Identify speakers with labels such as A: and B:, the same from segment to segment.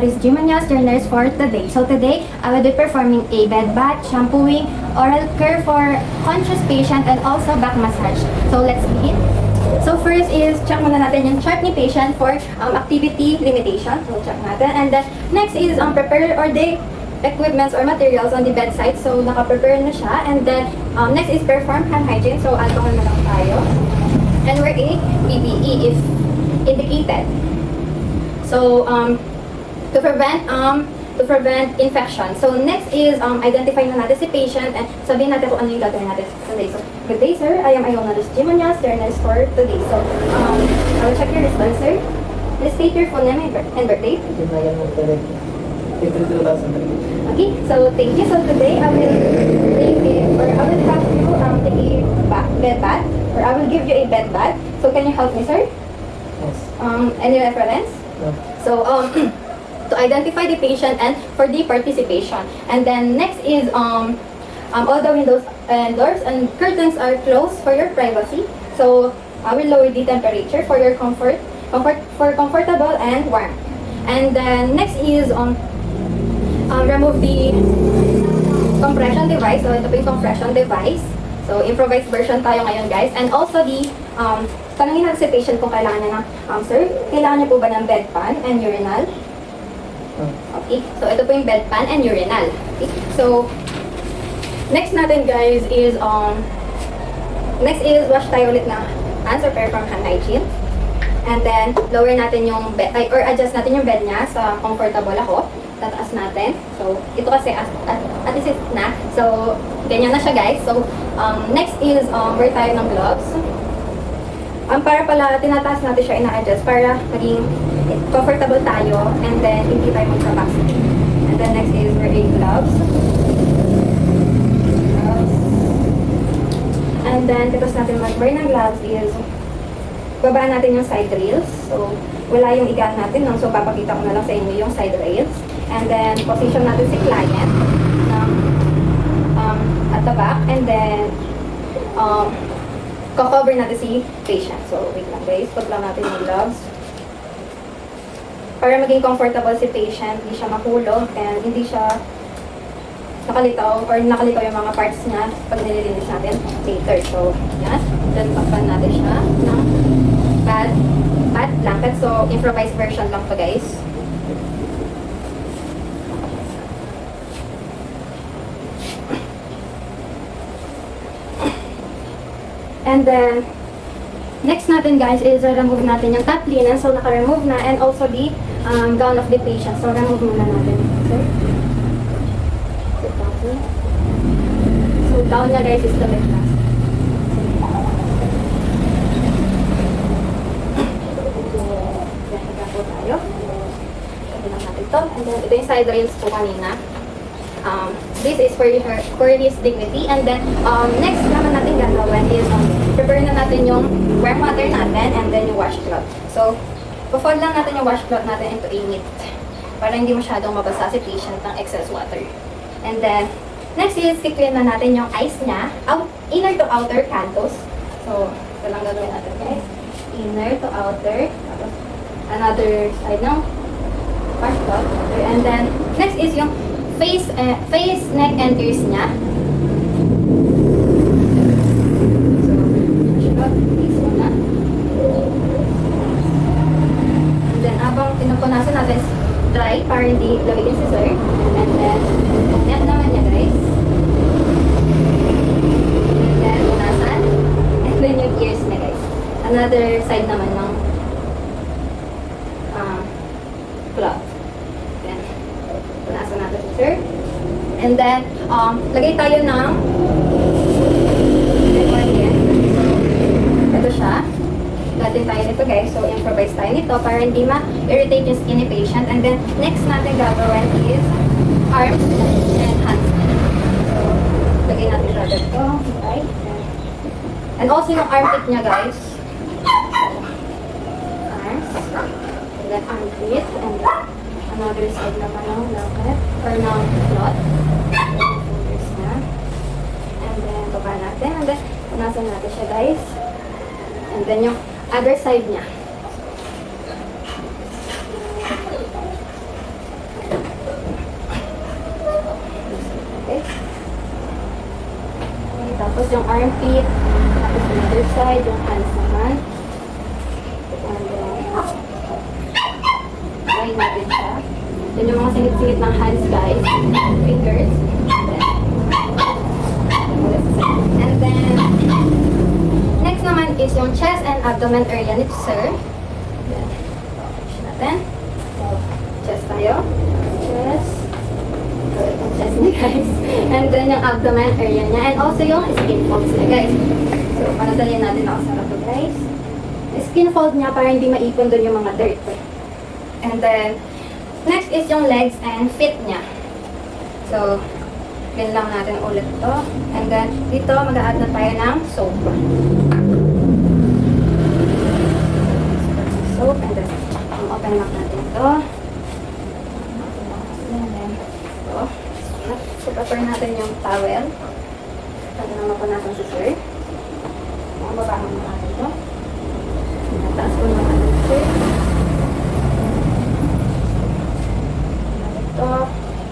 A: name is Jimanyas, your nurse for today. So today, I will be performing a bed bath, shampooing, oral care for conscious patient, and also back massage. So let's begin. So first is, check muna natin yung chart ni patient for activity limitation. So check natin. And then next is prepare or the equipments or materials on the bedside. So naka-prepare na siya. And then next is perform hand hygiene. So alcohol na lang tayo. And we're a PPE if indicated. So to prevent infection. So next is identify na natin si patient and sabihin natin kung ano yung gagawin natin today. So good day sir, I am Iona Jimanyas, your nurse for today. So I will check your response sir. Please state your full name and birthday. Okay, so thank you. So today I will take it, or I will have you take a bed bath, or I will give you a bed bath. So can you help me sir?
B: Yes.
A: Any reference?
B: No.
A: So to identify the patient and for the participation. And then next is all the windows and doors and curtains are closed for your privacy. So I will lower the temperature for your comfortable and warm. And then next is remove the compression device. So ito po yung compression device. So improvised version tayo ngayon guys. And also the tanungin natin si patient kung kailangan niya ng sir, kailangan niya po ba ng bedpan and urinal? Okay, so ito po yung bedpan and urinal. Okay, so next natin guys is wash tayo ulit na hands or perform hand hygiene. And then lower natin yung bed or adjust natin yung bed niya sa comfortable ako. Tataas natin. So ito kasi at least na. So ganyan na siya guys. So next is wear tayo ng gloves. Para pala tinataas natin siya, ina-adjust para maging comfortable tayo and then hindi tayo magtabak. And then next is wear a gloves. And then tapos natin mag-wear ng gloves is babaan natin yung side rails. So wala yung igaan natin, no? So papakita ko na lang sa inyo yung side rails. And then position natin si client at the back. And then cover natin si patient. So, wait lang guys. Put lang natin yung gloves. Para maging comfortable si patient, hindi siya mahulog, and hindi siya nakalitaw yung mga parts niya pag nililinis natin later. So, yan. Then, takpan natin siya ng pad blanket. So, improvised version lang to guys. And then, next natin guys is remove natin yung top linen. So, naka-remove na. And also the gown of the patient. So, remove muna natin. So, gown niya guys is the left last. Then, ikapo tayo. Sabi lang natin ito. And then, ito yung side rails po kanina. This is for his dignity. And then next naman natin gagawin is prepare na natin yung warm water natin and then yung washcloth. So po-fold lang natin yung washcloth natin into a knit para hindi masyadong mabasa si patient ng excess water. And then next is i-clean na natin yung eyes niya, inner to outer cantos. So ito lang gagawin natin guys, inner to outer, tapos another side ng washcloth. And then next is yung face, neck, and ears niya. So, face muna. And then, abang pinupunasan natin dry para hindi gawin si sir. And then, yan naman niya guys. And then, punasan. And then yung ears niya guys. Another side naman ng cloth. Punasan natin si sir. And then, lagay tayo ng ito siya. Latin tayo nito guys. So, improvise tayo nito para hindi ma-irritate yung skin ni patient. And then, next natin gagawin is arms and hands. So, lagay natin siya dito. Okay. And also yung armpit niya guys. So, arms. And then, armpit. And then, another side naman ng blanket or ng cloth. Fingers na. And then, baba natin. And then, punasan natin siya guys. And then, yung other side niya. Tapos yung armpit. Tapos yung other side, yung hands naman. And then, try natin siya. Then yung mga singit-singit ng hands, guys. Fingers. And then, next naman is yung chest and abdomen area nito, sir. Then, natin. So, chest tayo. Chest. So, itong chest niya, guys. And then, yung abdomen area niya. And also, yung skin folds niya, guys. So, panadalian natin ako sa rato, guys. Skin fold niya para hindi maipon doon yung mga dirt. And then, next is yung legs and feet niya. So, yun lang natin ulit to. And then, dito, mag-a-add na tayo ng soap. Soap, and then, open up natin ito. And then, ito. So, prepare natin yung towel. Pwede naman po natin si sir. Mababa naman natin ito. Taas po naman natin si sir. Ito,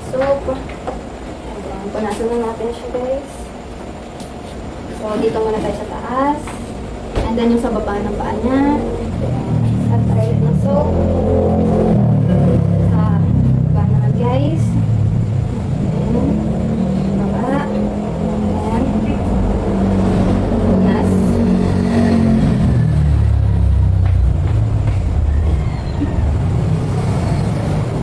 A: soap. And then, punasan na natin siya, guys. So, dito muna tayo sa taas. And then, yung sa baba ng paa niya. At tayo ng soap. Sa baba naman, guys. And then, baba. And then, punas.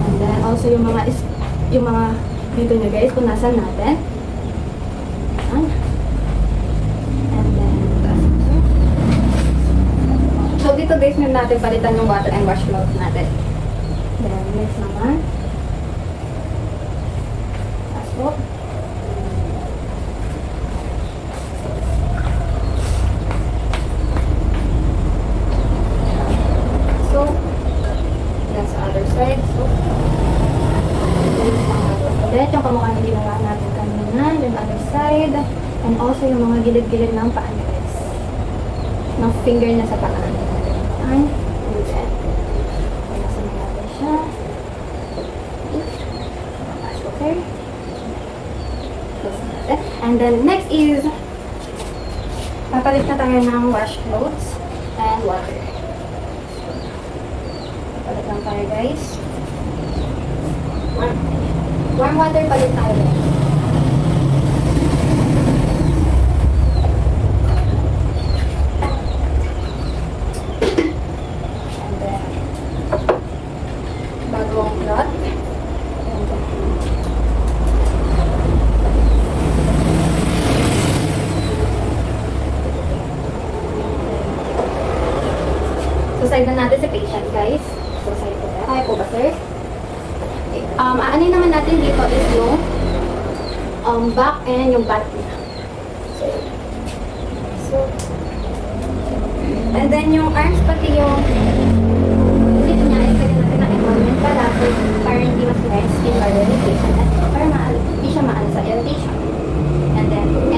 A: And then, also yung mga dito nyo, guys, punasan natin. Ayan. And then, so, dito, guys, meron natin palitan yung water and washcloth natin. Then, next naman. Pasok. So, yan sa other side. So, ulit yung kamukha na ginawa natin kanina, yung other side, and also yung mga gilid-gilid ng paa niya, guys. Ng finger niya sa paa. And then, palasan natin siya. Okay. And then, next is, papalit na tayo ng wash clothes and water. Papalit lang tayo, guys. Warm water palit tayo. And then, bagong cloth. So, side na natin si patient, guys. So, side po tayo. Kaya po ba, sir? Aanin naman natin dito is yung back and yung butt niya. So, and then yung arms pati yung lip niya, ilagyan natin ng emolment para hindi mas skin barrier irritation at para hindi siya maano sa irritation. And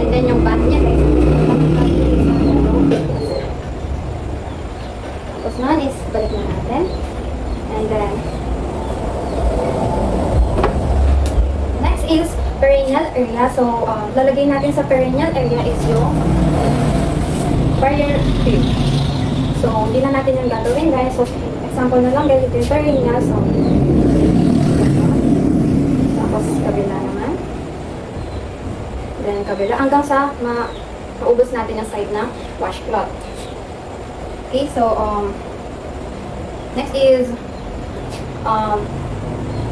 A: then yung butt niya, guys. Tapos naman is balik na natin. And then, is perineal area. So, lalagay natin sa perineal area is yung barrier tube. So, hindi na natin yung gagawin, guys. So, example na lang, guys, ito yung perineal. So, tapos, kabila naman. Then, kabila. Hanggang sa maubos natin yung side ng washcloth. Okay, so, next is,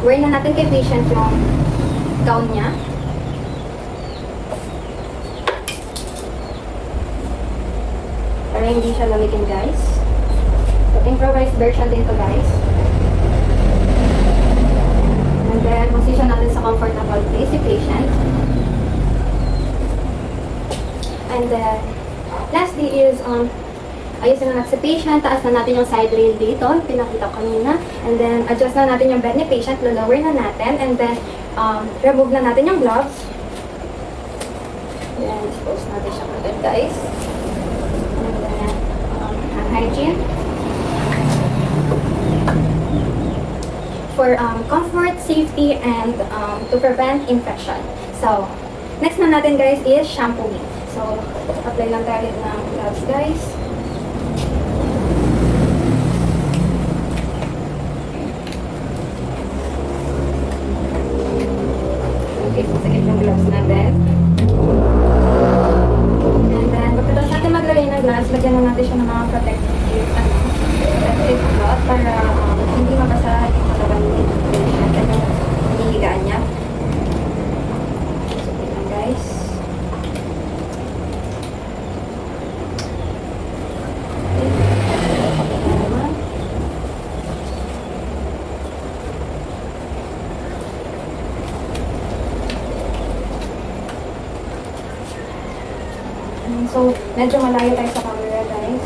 A: wear na natin kay patient yung gown niya. Para hindi siya lamigin, guys. So, improvised version din to, guys. And then, position natin sa comfortable place si patient. And then, lastly is, ayusin na natin si patient. Taas na natin yung side rail dito. Pinakita ko kanina. And then, adjust na natin yung bed ni patient. Lower na natin. And then, remove na natin yung gloves. Then, expose natin siya agad, guys. And then, hand hygiene. For comfort, safety, and to prevent infection. So, next na natin, guys, is shampooing. So, apply lang tayo ulit ng gloves, guys. Okay, so sakit yung gloves natin. And then, pagkatapos natin maglagay ng gloves, lagyan na natin siya ng mga protective cloth para hindi mabasa yung katawan ni patient at yung hinihigaan niya. So, wait lang, guys. So, medyo malayo tayo sa camera, guys.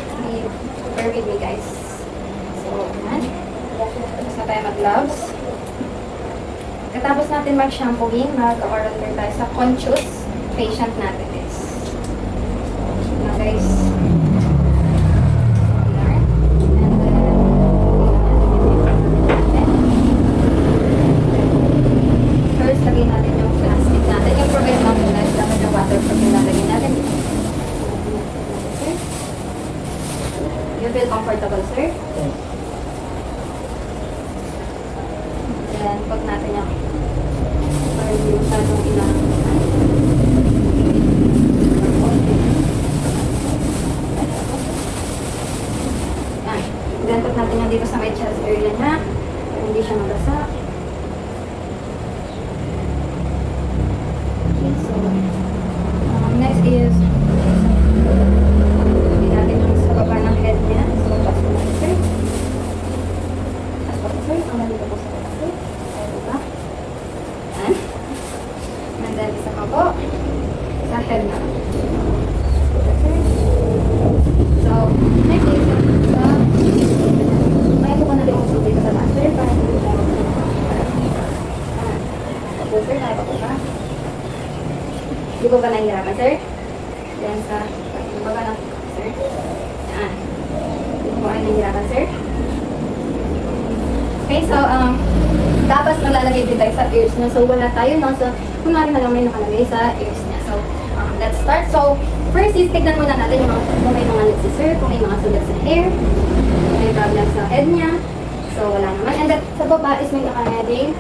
A: So, bear with me, guys. So, yan. Tapos na tayo mag-gloves. Katapos natin mag-shampooing, mag-oral care tayo sa conscious patient natin, guys. So, na, guys. First, lagay natin yung plastic natin. Yung problem natin, guys, dapat yung waterproof yung lalagay natin. You feel comfortable, sir? Then, pag natin yung para hindi masyadong yan. Then, pag natin yung dito sa may chest area niya, para hindi siya mabasa. Okay, so, next is lagyan natin yung sa baba ng head niya. So, pass po natin, sir. Pass po, sir. Ang nalito po sa baba, sir. Ayan, diba? Yan. And then, isa pa po. Sa head na. So, next is may po ko na din usap dito sa taas, sir. Para hindi tayo so, sir, tayo pa po ba? Hindi ko ba nahihirapan, sir? Then, sa baba ng sir. Yan. Hindi ko ba kayo nahihirapan, sir? Okay, so, tapos maglalagay din tayo sa ears niya. So, wala tayo, no? So, kunwari na lang may nakalagay sa ears niya. So, let's start. So, first is, tignan muna natin yung kung may mga nuts si sir, kung may mga sugat sa hair, kung may problem sa head niya. So, wala naman. And then, sa baba is may nakareading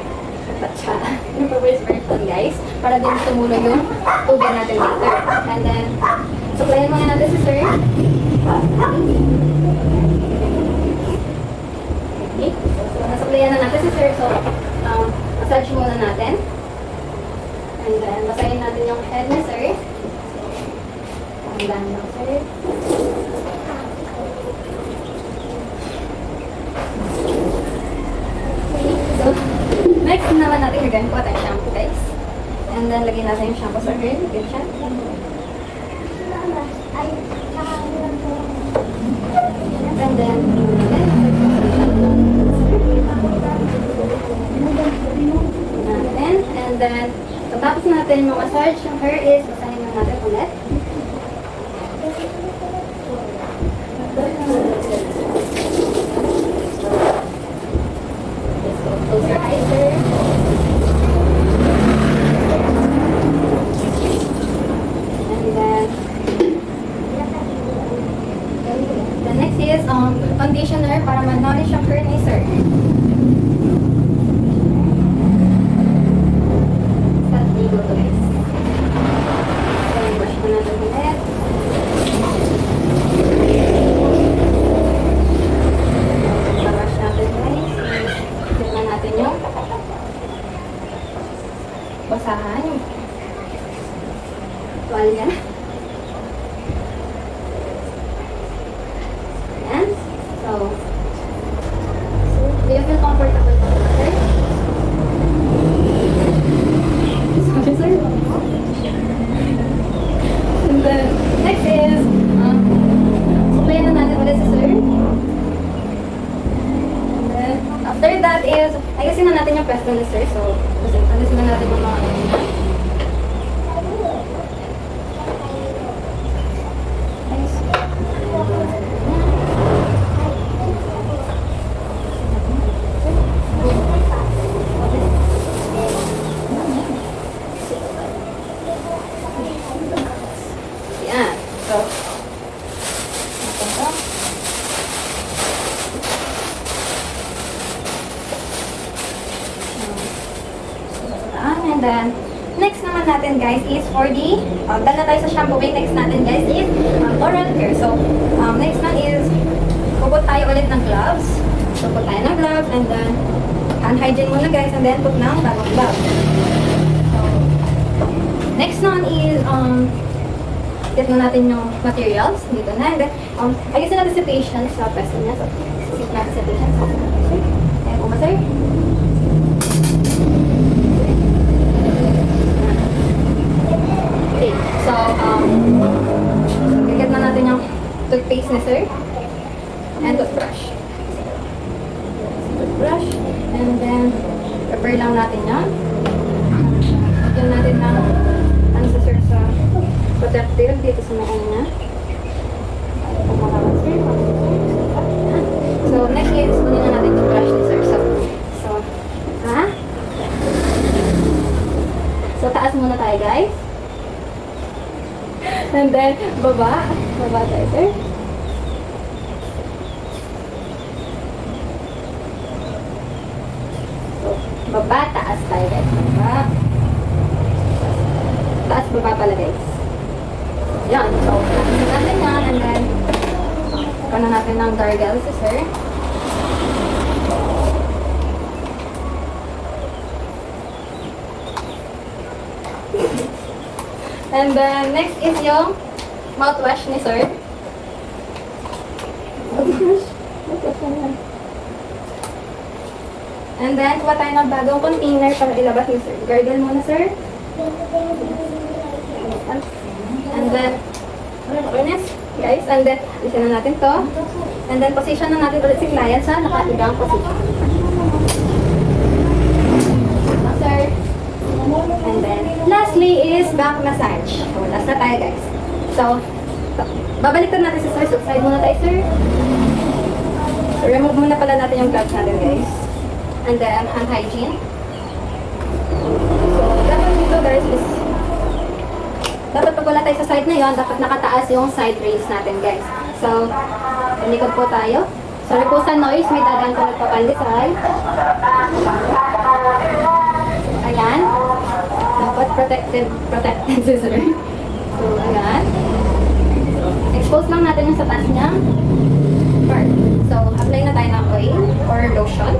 A: patsa. Yung reverse version, guys. Para din tumulo yung tubig natin later. And then, suklayan muna natin si sir. Okay. So, nasuklayan na natin si sir. So, massage muna natin. And then, basahin natin yung head ni sir. Ang lang, sir. So, next naman natin, lagyan po tayong shampoo, guys. And then, lagyan natin yung shampoo sa hair. Lagyan siya. And then, and then, tapos natin yung massage yung hair is, basahin na natin ulit. Close your eyes, sir. And then, the next is conditioner para ma-nourish yung hair ni sir. Start ligo to, guys. Okay, brush mo natin ulit. Brush natin, guys. Tignan natin yung basahan yung tuwalya. Ayan. So, do you feel comfortable to sir? Sorry, sir. And then, next is, suklayan na natin ulit si sir. And then, after that is, ayusin na natin yung pwesto ni sir. So, ayusin na natin yung mga And then, next naman natin guys is for the, dahil na tayo sa shampooing, next natin guys is oral care. So, next one is, puput tayo ulit ng gloves. So, put tayo ng gloves and then, hand hygiene muna guys and then put ng bagong gloves. So, next one is, get na natin yung materials. Dito na. And then, ayusin natin si patient sa pwesto niya. So, sit natin si patient sa pwesto niya. Ayan po ba, sir? Okay. So, get na natin yung toothpaste ni sir. And toothbrush. Toothbrush. And then, prepare lang natin yan. Lagyan natin ng ano sa sir sa protective dito sa may ano niya. So, next is, kunin na natin yung brush ni sir. So, ha? So, taas muna tayo, guys. And then, baba. Baba tayo, sir. So, baba, taas tayo, guys. Baba. Taas, baba pala, guys. Yan. So, natin natin yan. And then, na natin ng gargle si sir. And then, next is yung mouthwash ni sir. And then, kuha tayo ng bagong container para ilabas ni sir. Gargle muna, sir. And then, awareness, guys. And then, alisin na natin to. And then, position na natin ulit si client sa nakaigang position. Sir. And then, lastly is back massage. So, last na tayo, guys. So, babaliktad natin sa sir. Subside muna tayo, sir. So, remove muna pala natin yung gloves natin, guys. And then, hand hygiene. So, dapat dito, guys, is dapat pag wala tayo sa side na yon, dapat nakataas yung side rails natin, guys. So, likod po tayo. Sorry po sa noise, may dadaan ko nagpapandisay. Ayan. Dapat protected si sir. So, ayan. Expose lang natin yung sa taas niya part. So, apply na tayo ng oil or lotion.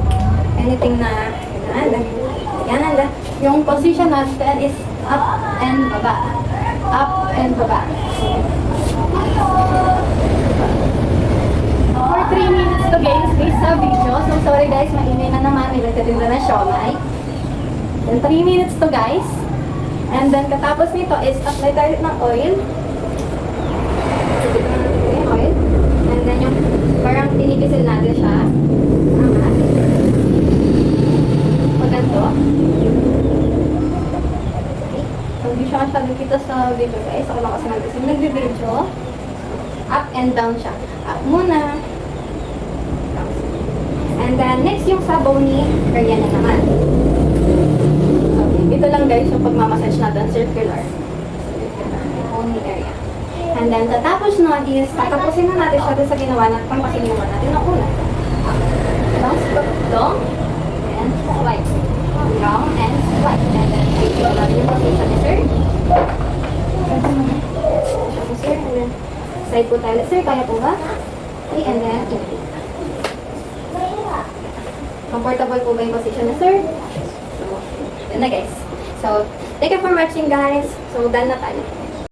A: Anything na, ayan. Yung position natin is up and baba. Up and baba. For 3 minutes to guys, based sa video. So sorry guys, maingay na naman. May nagtatinda na siomay. Then 3 minutes to guys. And then katapos nito is apply tayo ng oil. Yung oil. And then yung parang tinipisil natin siya. Pagkanto. Hindi siya masyadong kita sa video guys. Ako lang kasi nag-video. Up and down siya. Up muna. And then, next yung sa bony area na naman. Okay. Ito lang guys yung pagmamassage natin. Circular. Bony area. And then, tatapos na is, tatapusin na natin siya sa ginawa natin. Pampasiniwan natin ang una. Long, stop, long, and swipe. Long and swipe. And then, ito natin yung position ni sir. Sir, and then, side po tayo. Sir, kaya po ba? Okay, and then, comfortable po ba yung position ni sir? So, yun na guys. So, thank you for watching guys. So, done na tayo.